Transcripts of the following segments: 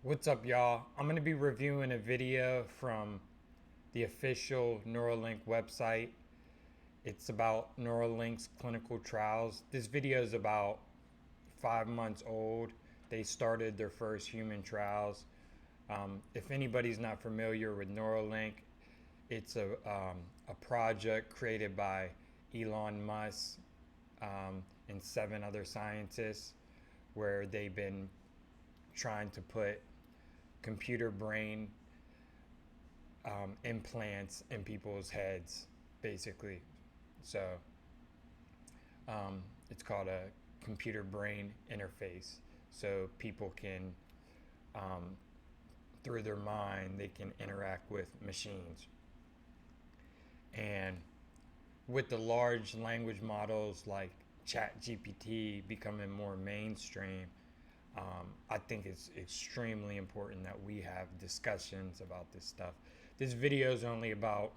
What's up, y'all? I'm going to be reviewing a video from the official Neuralink website. It's about Neuralink's clinical trials. This video is about 5 months old. They started their first human trials. If anybody's not familiar with Neuralink, it's a project created by Elon Musk and 7 other scientists where they've been trying to put computer brain implants in people's heads, basically. So it's called a computer brain interface. So people can, um, through their mind, they can interact with machines. And with the large language models like ChatGPT becoming more mainstream, I think it's extremely important that we have discussions about this stuff. This video is only about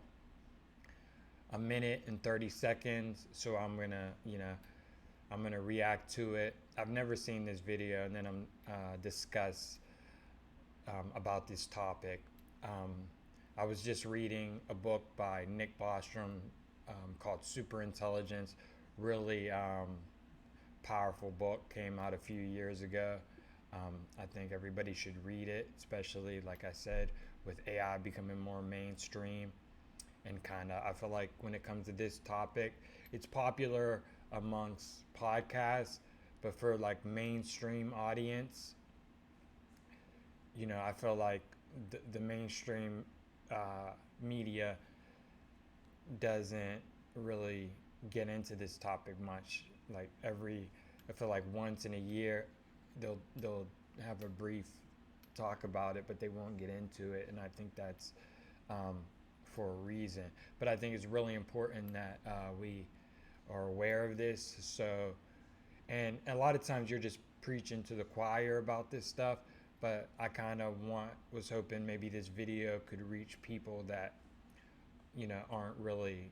a minute and 30 seconds, so I'm gonna react to it. I've never seen this video, and then I'm discuss about this topic. Um, I was just reading a book by Nick Bostrom called Super Intelligence. Really powerful book, came out a few years ago. I think everybody should read it, especially, like I said, with AI becoming more mainstream. And kind of, I feel like when it comes to this topic, it's popular amongst podcasts, but for like mainstream audience, I feel like the mainstream media doesn't really get into this topic much. Like I feel like once in a year, they'll have a brief talk about it, but they won't get into it. And I think that's um, for a reason. But I think it's really important that we are aware of this. So, and a lot of times you're just preaching to the choir about this stuff. But I kind of was hoping maybe this video could reach people that aren't really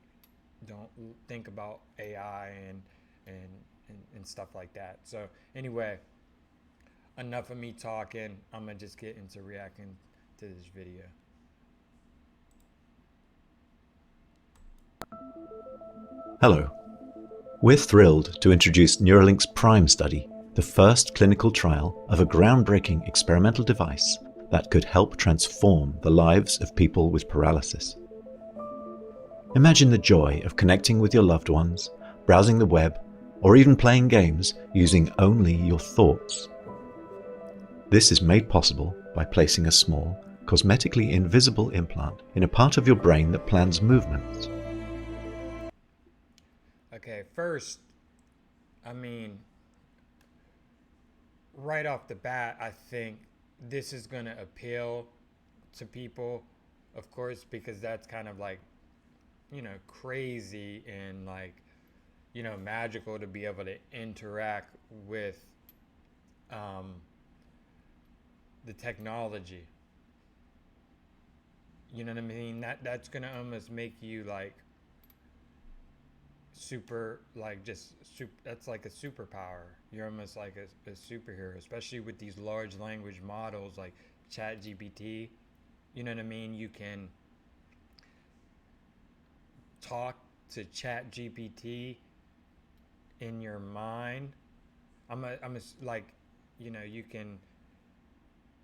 don't think about AI and and stuff like that. So anyway, enough of me talking. I'm gonna just get into reacting to this video. Hello. We're thrilled to introduce Neuralink's PRIME study, the first clinical trial of a groundbreaking experimental device that could help transform the lives of people with paralysis. Imagine the joy of connecting with your loved ones, browsing the web, or even playing games using only your thoughts. This is made possible by placing a small, cosmetically invisible implant in a part of your brain that plans movements. Okay, first, I mean, right off the bat, I think this is gonna appeal to people, of course, because that's kind of like crazy and like magical to be able to interact with um, the technology. You know what I mean? That's gonna almost make you like super, like just super. That's like a superpower. You're almost like a superhero, especially with these large language models like Chat GPT. You know what I mean? You can talk to Chat GPT in your mind. Like, you can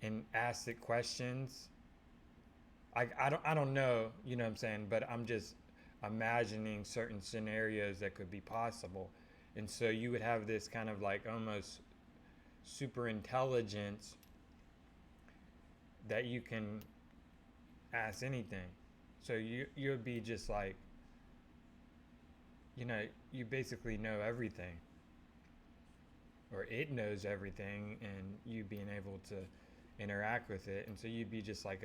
and ask it questions. I don't know, you know what I'm saying, but I'm just imagining certain scenarios that could be possible. And so you would have this kind of like almost super intelligence that you can ask anything. So you would be just like, you basically know everything, or it knows everything, and you being able to interact with it. And so you'd be just like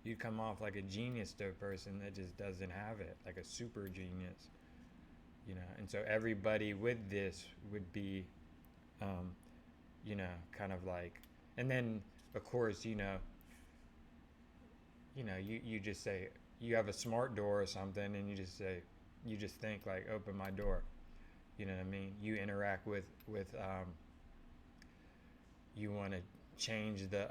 you'd come off like a genius to a person that just doesn't have it, like a super genius. And so everybody with this would be, um, kind of like, and then of course, you just say you have a smart door or something, and you just think like, open my door. You know what I mean? You interact with you want to change the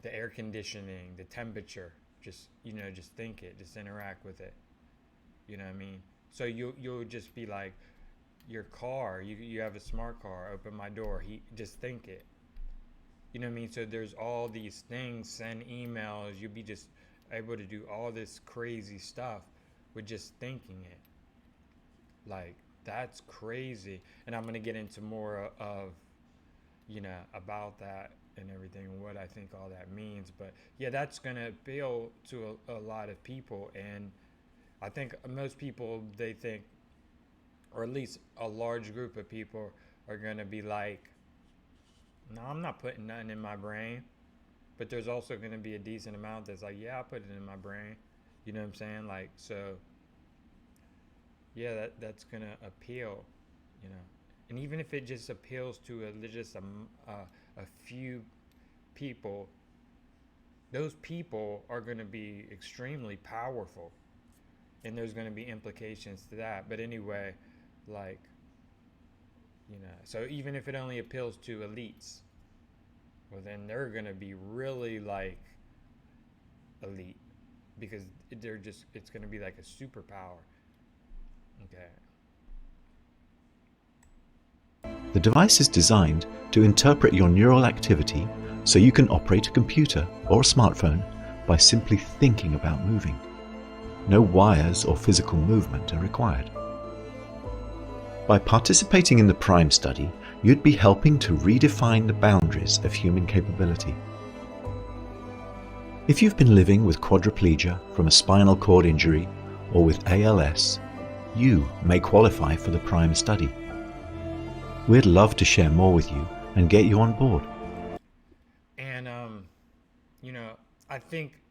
air conditioning, the temperature. Just, just think it, just interact with it. You know what I mean? So you'll just be like, your car, you have a smart car, open my door, just think it. You know what I mean? So there's all these things, send emails, you'll be just able to do all this crazy stuff with just thinking it. Like, that's crazy. And I'm going to get into more of, about that and everything and what I think all that means. But yeah, that's going to appeal to a lot of people. And I think most people, they think, or at least a large group of people, are going to be like, no, I'm not putting nothing in my brain. But there's also going to be a decent amount that's like, yeah, I put it in my brain. You know what I'm saying? Like, so yeah, that's going to appeal, you know. And even if it just appeals to just a few people, those people are going to be extremely powerful. And there's going to be implications to that. But anyway, like, so even if it only appeals to elites, well, then they're going to be really like elite, because it's going to be like a superpower. Okay. The device is designed to interpret your neural activity so you can operate a computer or a smartphone by simply thinking about moving. No wires or physical movement are required. By participating in the PRIME study, you'd be helping to redefine the boundaries of human capability. If you've been living with quadriplegia from a spinal cord injury or with ALS, you may qualify for the PRIME study. We'd love to share more with you and get you on board. And, I think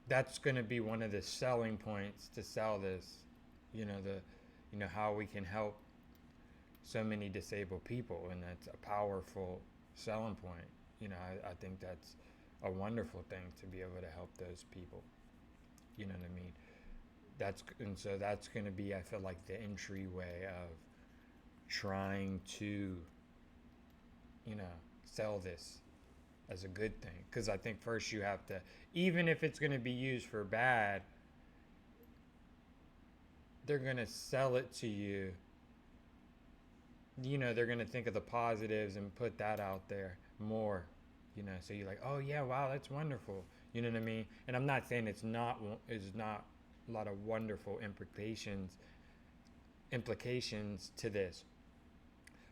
that's going to be one of the selling points to sell this, how we can help so many disabled people. And that's a powerful selling point. I think that's a wonderful thing to be able to help those people. You know what I mean? So that's going to be, I feel like, the entryway of trying to, sell this as a good thing. Because I think first you have to, even if it's going to be used for bad, they're going to sell it to you. They're going to think of the positives and put that out there more. So you're like, oh yeah, wow, that's wonderful. You know what I mean? And I'm not saying it's not a lot of wonderful implications to this,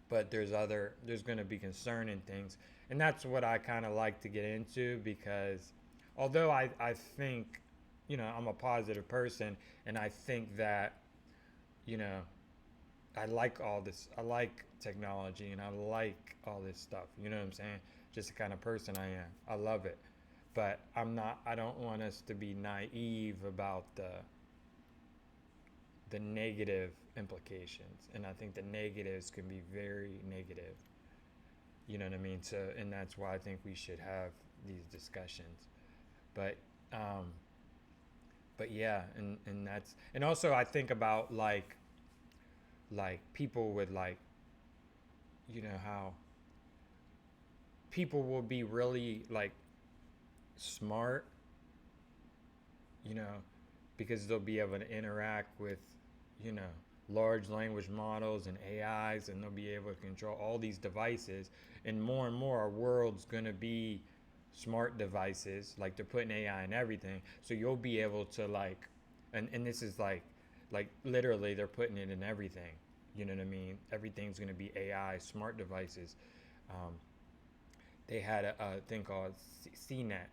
but there's going to be concerning things. And that's what I kind of like to get into, because although I think, I'm a positive person, and I think that, I like all this. I like technology, and I like all this stuff. You know what I'm saying? Just the kind of person I am. I love it. But I don't want us to be naive about the negative implications. And I think the negatives can be very negative. You know what I mean? So, and that's why I think we should have these discussions. But yeah, and that's, and also I think about like people with like, how people will be really like smart, because they'll be able to interact with, large language models and AIs, and they'll be able to control all these devices. And more our world's going to be smart devices. Like, they're putting AI in everything. So you'll be able to like, and this is like literally they're putting it in everything. You know what I mean? Everything's going to be AI, smart devices. They had a thing called CNET,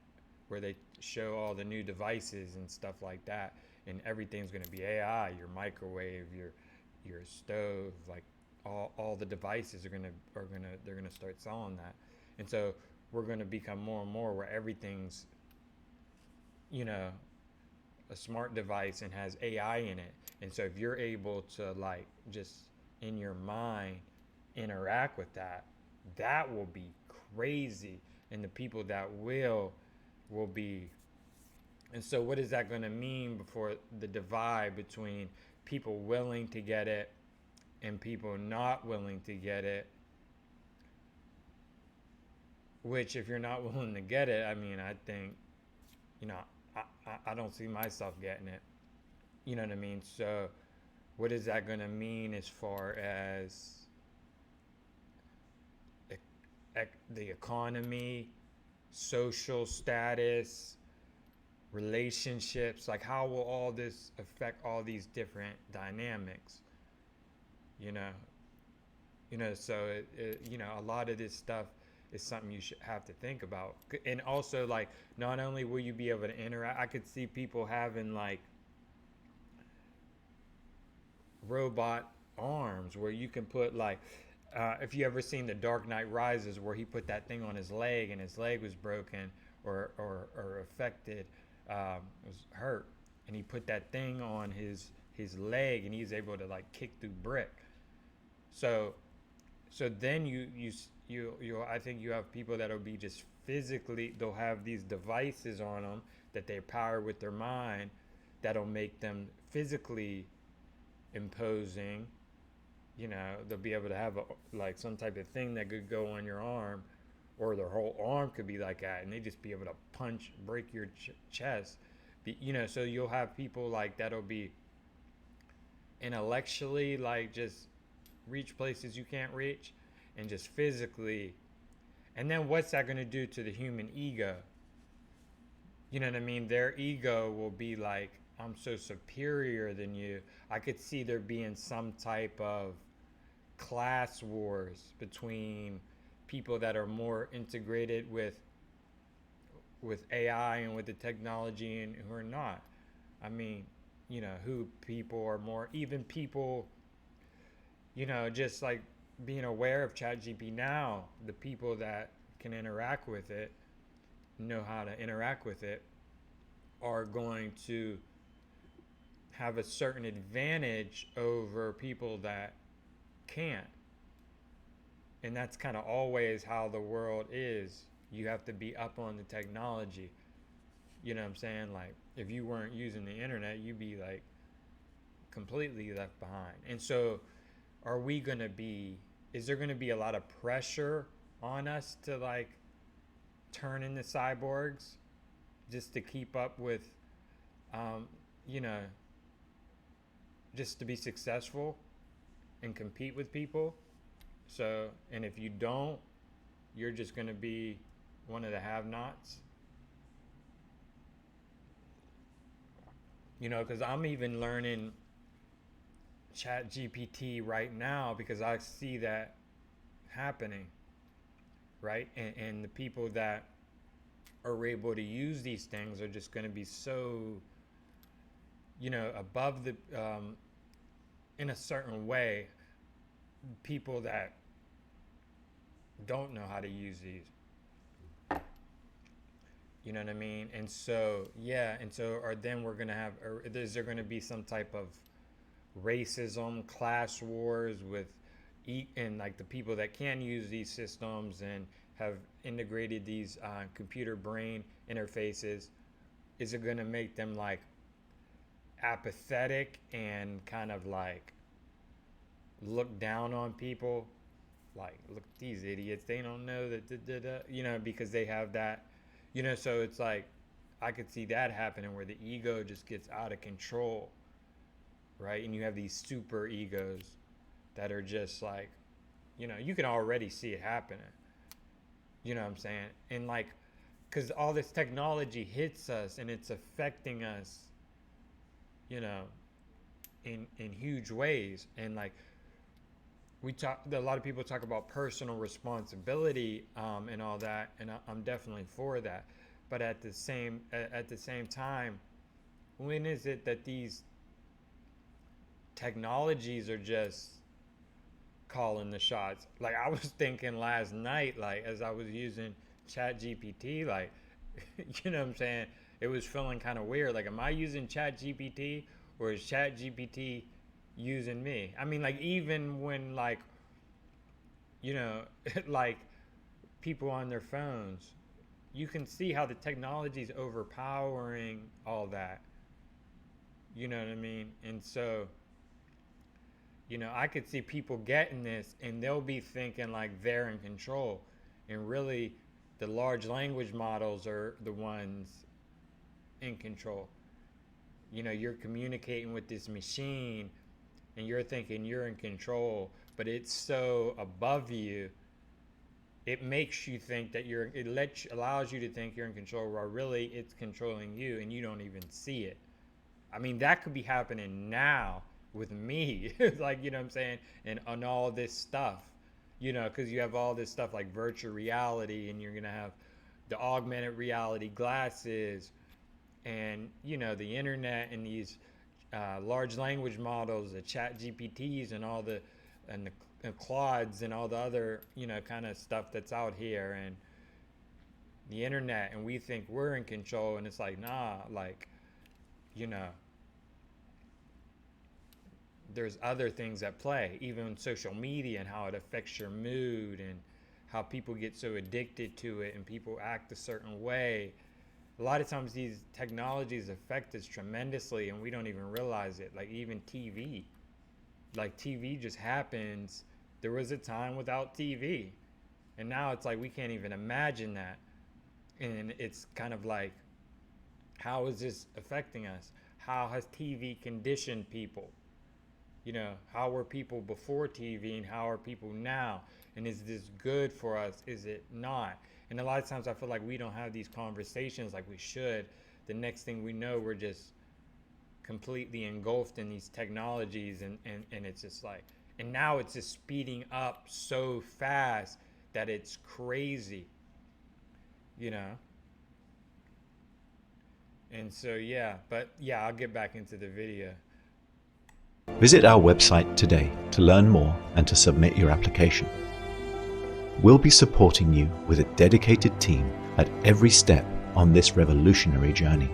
where they show all the new devices and stuff like that, and everything's going to be AI. Your microwave, your stove, like all the devices they're going to start selling that. And so we're going to become more and more where everything's, a smart device and has AI in it. And so if you're able to like just in your mind interact with that, that will be crazy. And the people that will be. And so what is that going to mean for the divide between people willing to get it and people not willing to get it, which if you're not willing to get it, I mean, I think, you know, I don't see myself getting it. You know what I mean? So what is that going to mean as far as the economy, social status, relationships? Like, how will all this affect all these different dynamics? You know, so a lot of this stuff is something you should have to think about. And also, like, not only will you be able to interact, I could see people having like robot arms where you can put like, if you ever seen The Dark Knight Rises, where he put that thing on his leg and his leg was broken or affected, was hurt, and he put that thing on his leg and he's able to like kick through brick. So then you I think you have people that'll be just physically, they'll have these devices on them that they power with their mind, that'll make them physically imposing. They'll be able to have like some type of thing that could go on your arm, or their whole arm could be like that, and they just be able to break your chest. So you'll have people like that'll be intellectually like just reach places you can't reach, and just physically. And then what's that going to do to the human ego? You know what I mean? Their ego will be like, I'm so superior than you. I could see there being some type of class wars between people that are more integrated with AI and with the technology, and who are not. I mean, who people are more, even people, just like being aware of ChatGPT now, the people that can interact with it, know how to interact with it, are going to have a certain advantage over people that can't. And that's kind of always how the world is. You have to be up on the technology. You know what I'm saying? Like, if you weren't using the internet, you'd be like completely left behind. And so is there going to be a lot of pressure on us to like turn into cyborgs just to keep up with, you know, just to be successful and compete with people? So, and if you don't, you're just going to be one of the have-nots. Because I'm even learning Chat GPT right now because I see that happening, right? And the people that are able to use these things are just going to be so, above the, in a certain way, people that don't know how to use these. You know what I mean? And so, yeah, or then we're going to have, or is there going to be some type of racism, class wars with, and like the people that can use these systems and have integrated these computer brain interfaces? Is it going to make them like apathetic and kind of like look down on people? Like, look, these idiots, they don't know that, because they have that, so it's like, I could see that happening where the ego just gets out of control, right? And you have these super egos that are just like, you can already see it happening. You know what I'm saying? And like, because all this technology hits us and it's affecting us, in huge ways. And like, a lot of people talk about personal responsibility and all that, and I'm definitely for that. But at the same time, when is it that these technologies are just calling the shots? Like, I was thinking last night, like as I was using Chat GPT, like, you know what I'm saying? It was feeling kind of weird. Like, am I using Chat GPT or is Chat GPT using me? I mean, like, even when like, like people on their phones, you can see how the technology is overpowering all that. You know what I mean? And so, I could see people getting this and they'll be thinking like they're in control. And really, the large language models are the ones in control. You're communicating with this machine and you're thinking you're in control, but it's so above you, it makes you think that allows you to think you're in control, while really it's controlling you and you don't even see it. I mean, that could be happening now with me. Like, what I'm saying? And on all this stuff, because you have all this stuff like virtual reality, and you're going to have the augmented reality glasses, and, the internet, and these large language models, the chat GPTs, and the Claudes, and all the other, kind of stuff that's out here, and the internet, and we think we're in control, and it's like, nah, like, you know, there's other things at play, even social media and how it affects your mood, and how people get so addicted to it and people act a certain way. A lot of times these technologies affect us tremendously and we don't even realize it. Like even TV. Like TV just happens. There was a time without TV. And now it's like we can't even imagine that. And it's kind of like, how is this affecting us? How has TV conditioned people? How were people before TV and how are people now? And is this good for us? Is it not? And a lot of times I feel like we don't have these conversations like we should. The next thing we know, we're just completely engulfed in these technologies, and it's just like, and now it's just speeding up so fast that it's crazy, you know? And so, I'll get back into the video. Visit our website today to learn more and to submit your application. We'll be supporting you with a dedicated team at every step on this revolutionary journey.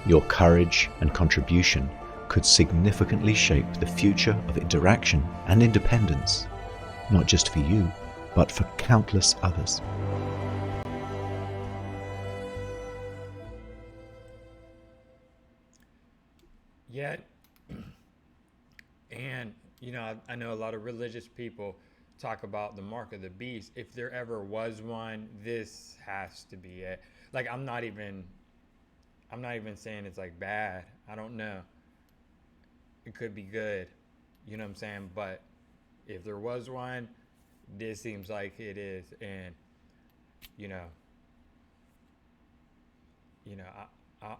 Your courage and contribution could significantly shape the future of interaction and independence, not just for you, but for countless others. Yeah. And, I know a lot of religious people talk about the mark of the beast. If there ever was one, this has to be it. Like, I'm not even saying it's like bad. I don't know. It could be good. You know what I'm saying? But if there was one, this seems like it is. And,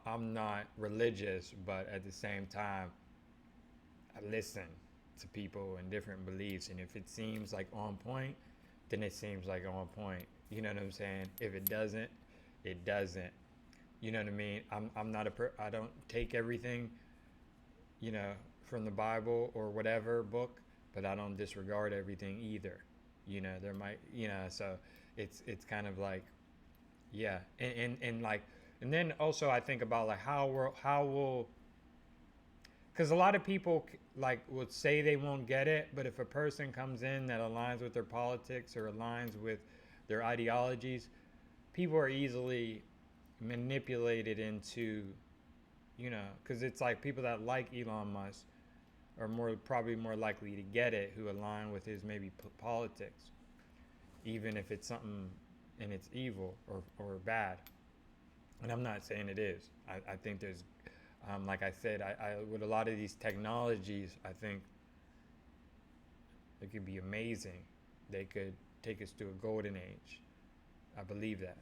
I'm not religious, but at the same time, I listen to people and different beliefs, and if it seems like on point, then it seems like on point. You know what I'm saying? If it doesn't, it doesn't. You know what I mean? I'm not I don't take everything, from the Bible or whatever book, but I don't disregard everything either. There might, so it's kind of like, yeah, and like, and then also I think about like how will, because a lot of people like would say they won't get it, but if a person comes in that aligns with their politics or aligns with their ideologies, people are easily manipulated into, because it's like people that like Elon Musk are probably more likely to get it, who align with his maybe politics, even if it's something and it's evil or bad. And I'm not saying it is. I think there's, like I said, I with a lot of these technologies, I think it could be amazing. They could take us to a golden age. I believe that.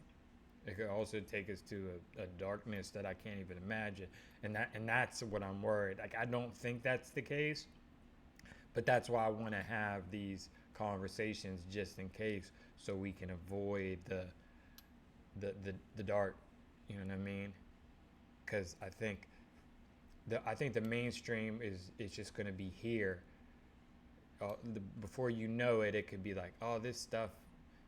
It could also take us to a darkness that I can't even imagine. And that's what I'm worried. Like, I don't think that's the case, but that's why I want to have these conversations just in case, so we can avoid the dark. You know what I mean? Because I think the mainstream is just going to be here. Before you know it, it could be like, oh, this stuff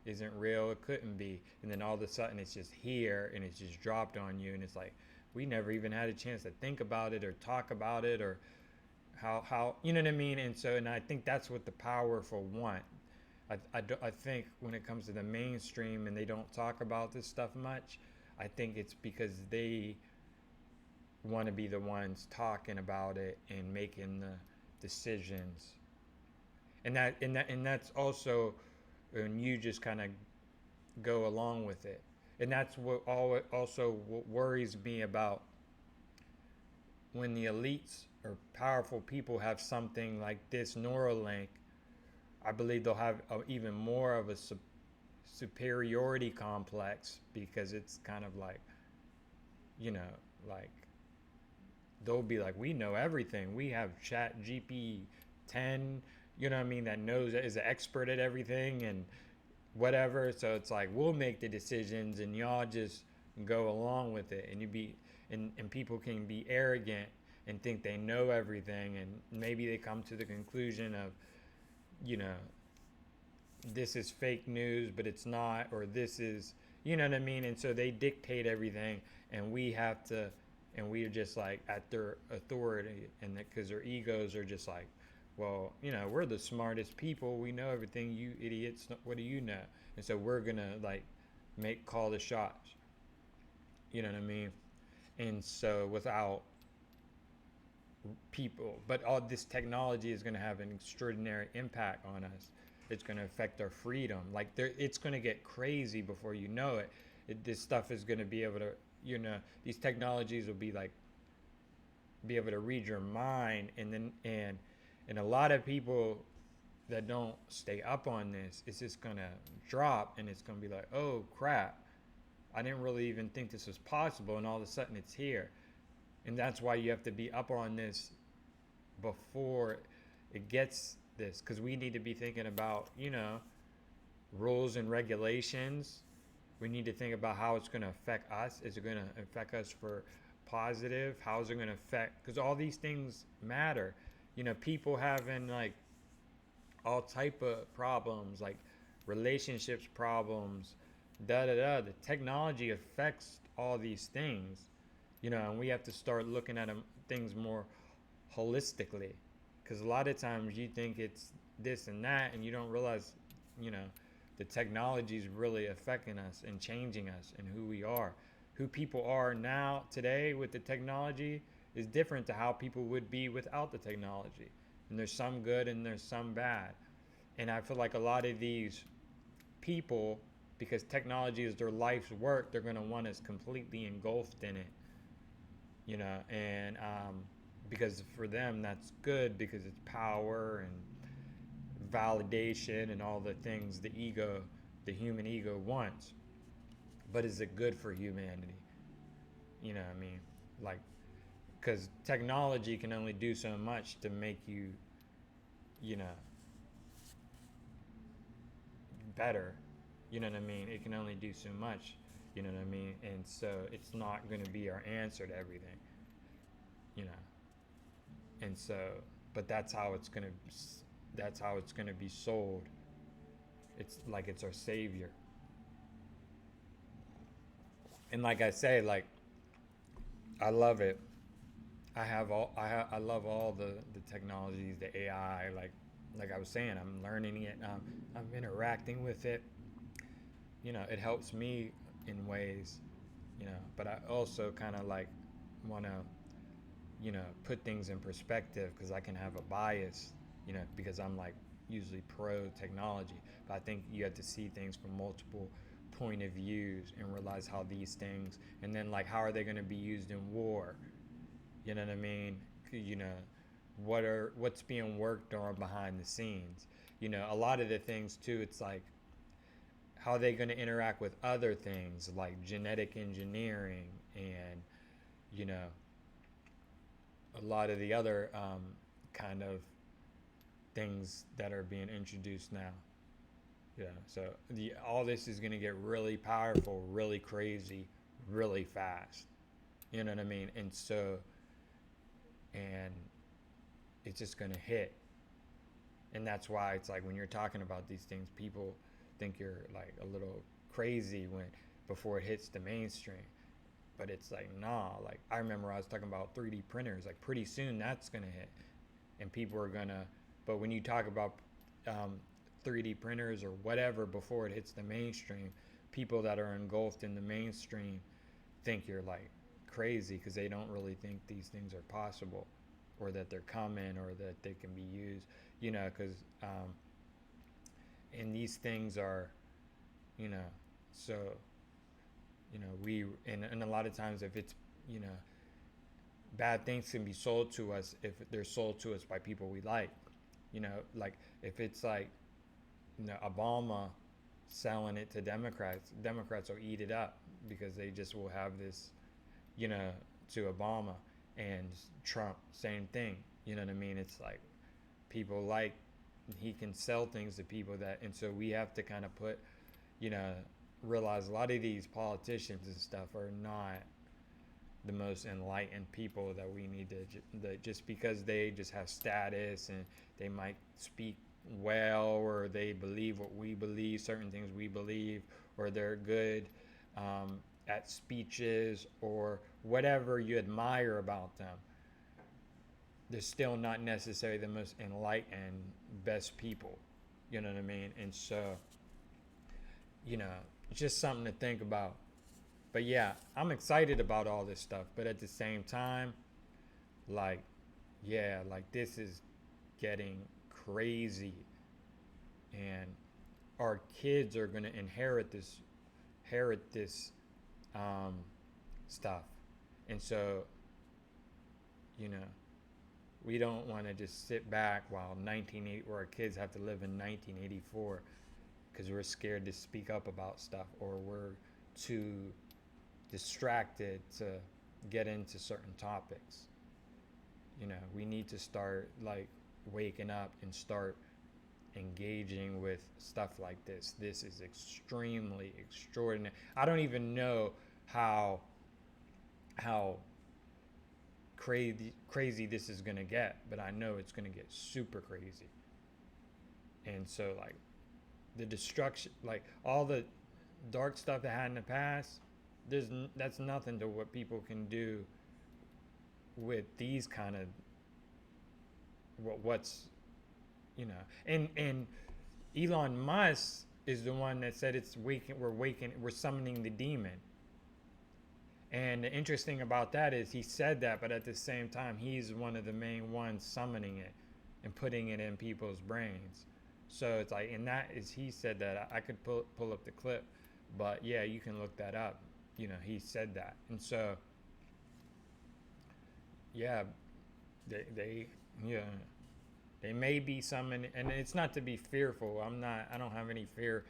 isn't real. It couldn't be. And then all of a sudden it's just here and it's just dropped on you. And it's like, we never even had a chance to think about it or talk about it or how you know what I mean? And I think that's what the powerful want. I think when it comes to the mainstream and they don't talk about this stuff much, I think it's because they want to be the ones talking about it and making the decisions And that's also when you just kind of go along with it. And that's what also what worries me about when the elites or powerful people have something like this Neuralink. I believe they'll have even more of a superiority complex, because it's kind of like, you know, like they'll be like, we know everything. We have Chat GP 10, you know what I mean, that knows, is an expert at everything and whatever. So it's like, we'll make the decisions and y'all just go along with it. And you be, and people can be arrogant and think they know everything. And maybe they come to the conclusion of, you know, this is fake news, but it's not, or this is, you know what I mean? And so they dictate everything, and we have to, and we're just like at their authority, and because their egos are just like, well, you know, we're the smartest people, we know everything, you idiots, what do you know? And so we're gonna like call the shots, you know what I mean? And so without people, but all this technology is going to have an extraordinary impact on us. It's going to affect our freedom. Like it's going to get crazy before you know it. This stuff is going to be able to, you know, these technologies will be like, be able to read your mind. And then and a lot of people that don't stay up on this, it's just going to drop, and it's going to be like, oh crap, I didn't really even think this was possible, and all of a sudden it's here. And that's why you have to be up on this before it gets this, because we need to be thinking about, you know, rules and regulations. We need to think about how it's going to affect us. Is it going to affect us for positive? How is it going to affect, because all these things matter. You know, people having like all type of problems, like relationships problems, da da da. The technology affects all these things, you know, and we have to start looking at things more holistically, because a lot of times you think it's this and that, and you don't realize, you know, the technology is really affecting us and changing us and who we are. Who people are now today with the technology is different to how people would be without the technology. And there's some good and there's some bad. And I feel like a lot of these people, because technology is their life's work, they're going to want us completely engulfed in it, you know, and because for them that's good, because it's power and validation and all the things the human ego wants. But is it good for humanity? You know what I mean? Like, because technology can only do so much to make you, you know, better. You know what I mean? It can only do so much. You know what I mean? And so it's not going to be our answer to everything. You know, and so, but that's how it's going to. That's how it's going to be sold. It's like it's our savior. And like I say, like I love it. I love all the technologies, the AI. Like I was saying, I'm learning it. I'm interacting with it. You know, it helps me in ways. You know, but I also kind of like want to, you know, put things in perspective, because I can have a bias. You know, because I'm like usually pro technology, but I think you have to see things from multiple point of views and realize how these things, and then like how are they going to be used in war, you know what I mean, you know, what's being worked on behind the scenes, you know, a lot of the things too, it's like how are they going to interact with other things like genetic engineering, and you know, a lot of the other kind of things that are being introduced now. Yeah, so all this is going to get really powerful, really crazy, really fast. You know what I mean? And so, and it's just going to hit. And that's why it's like when you're talking about these things, people think you're like a little crazy when before it hits the mainstream. But it's like, nah, like I remember I was talking about 3D printers, like pretty soon that's going to hit. And people are going to, but when you talk about 3D printers or whatever before it hits the mainstream, people that are engulfed in the mainstream think you're like crazy, because they don't really think these things are possible, or that they're coming, or that they can be used. because and these things are, you know, so, and a lot of times if it's, you know, bad things can be sold to us if they're sold to us by people we like, like if it's like, Obama selling it to Democrats will eat it up because they just will have this, you know, to Obama. And Trump, same thing. You know what I mean? It's like people like, he can sell things to people that, and so we have to kind of put, you know, realize a lot of these politicians and stuff are not the most enlightened people that we need to just because they just have status and they might speak well, or they believe what we believe, certain things we believe, or they're good at speeches or whatever you admire about them, they're still not necessarily the most enlightened, best people. You know what I mean? And so, it's just something to think about. But yeah, I'm excited about all this stuff. But at the same time, like, yeah, like this is getting crazy. And our kids are going to inherit this stuff. And so, you know, we don't want to just sit back while where our kids have to live in 1984 because we're scared to speak up about stuff, or we're too distracted to get into certain topics. We need to start like waking up and start engaging with stuff like this. This is extremely extraordinary. I don't even know how crazy this is gonna get, but I know it's gonna get super crazy. And so like the destruction, like all the dark stuff that had in the past, that's nothing to what people can do with these kind of what's and Elon Musk is the one that said we're summoning the demon. And the interesting about that is he said that, but at the same time, he's one of the main ones summoning it and putting it in people's brains. So it's like, and that is, he said that. I could pull up the clip, but yeah, you can look that up. He said that. And so, yeah, they may be summoning, and it's not to be fearful. I don't have any fear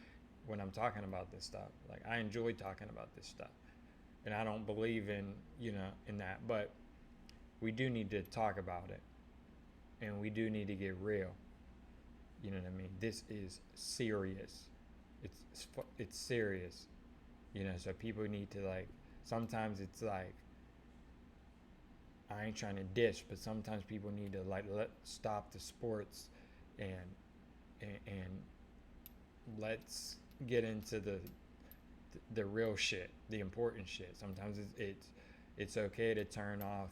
when I'm talking about this stuff. Like, I enjoy talking about this stuff. And I don't believe in that, but we do need to talk about it, and we do need to get real. You know what I mean? This is serious. It's serious. So people need to, like, sometimes it's like, I ain't trying to dish, but sometimes people need to like stop the sports and let's get into the real shit, the important shit. Sometimes it's okay to turn off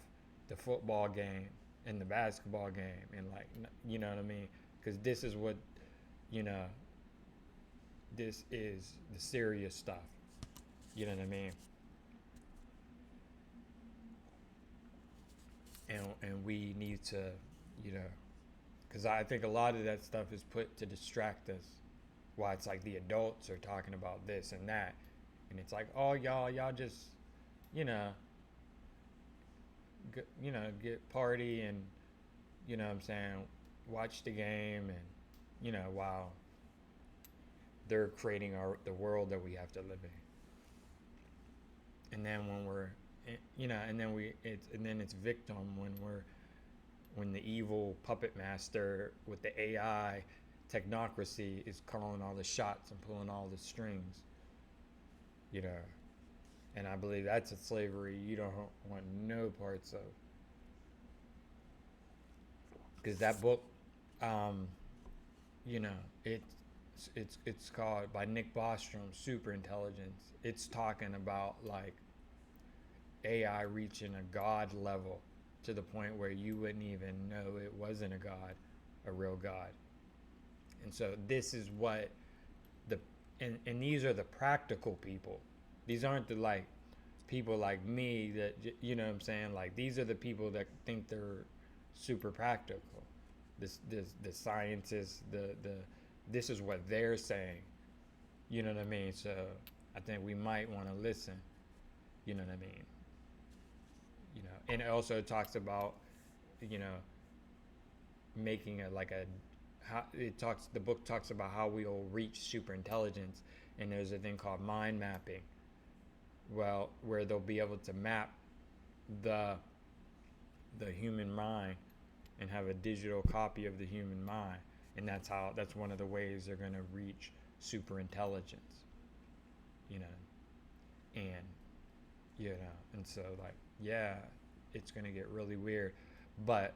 the football game and the basketball game, and like, you know what I mean? Because this is what, this is the serious stuff. You know what I mean? And we need to, because I think a lot of that stuff is put to distract us. Why it's like the adults are talking about this and that, and it's like, oh, y'all just, get party and, what I'm saying, watch the game, and while they're creating the world that we have to live in. And then when we're, and then it's victim when the evil puppet master with the AI technocracy is calling all the shots and pulling all the strings. And I believe that's a slavery you don't want no parts of. Because that book, it's called, by Nick Bostrom, Super Intelligence. It's talking about like AI reaching a god level to the point where you wouldn't even know it wasn't a real god. And so this is what and these are the practical people. These aren't the like people like me that, what I'm saying? Like, these are the people that think they're super practical. the scientists, the this is what they're saying. You know what I mean? So I think we might want to listen. You know what I mean? And it also talks about, you know, making a like a how it talks the book talks about how we will reach super intelligence, and there's a thing called mind mapping. Well, where they'll be able to map the the human mind and have a digital copy of the human mind, and that's one of the ways they're going to reach super intelligence. You know, and and so like yeah, it's going to get really weird, but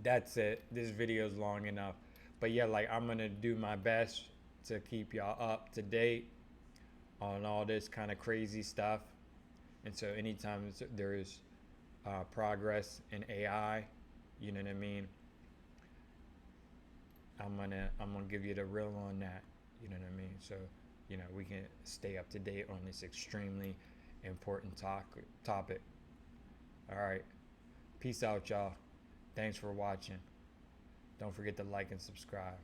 that's it. This video is long enough. But yeah, like I'm gonna do my best to keep y'all up to date on all this kind of crazy stuff. And so anytime there is progress in AI, you know what I mean, I'm gonna give you the real on that. You know what I mean? So we can stay up to date on this extremely important topic. All right, peace out, y'all. Thanks for watching. Don't forget to like and subscribe.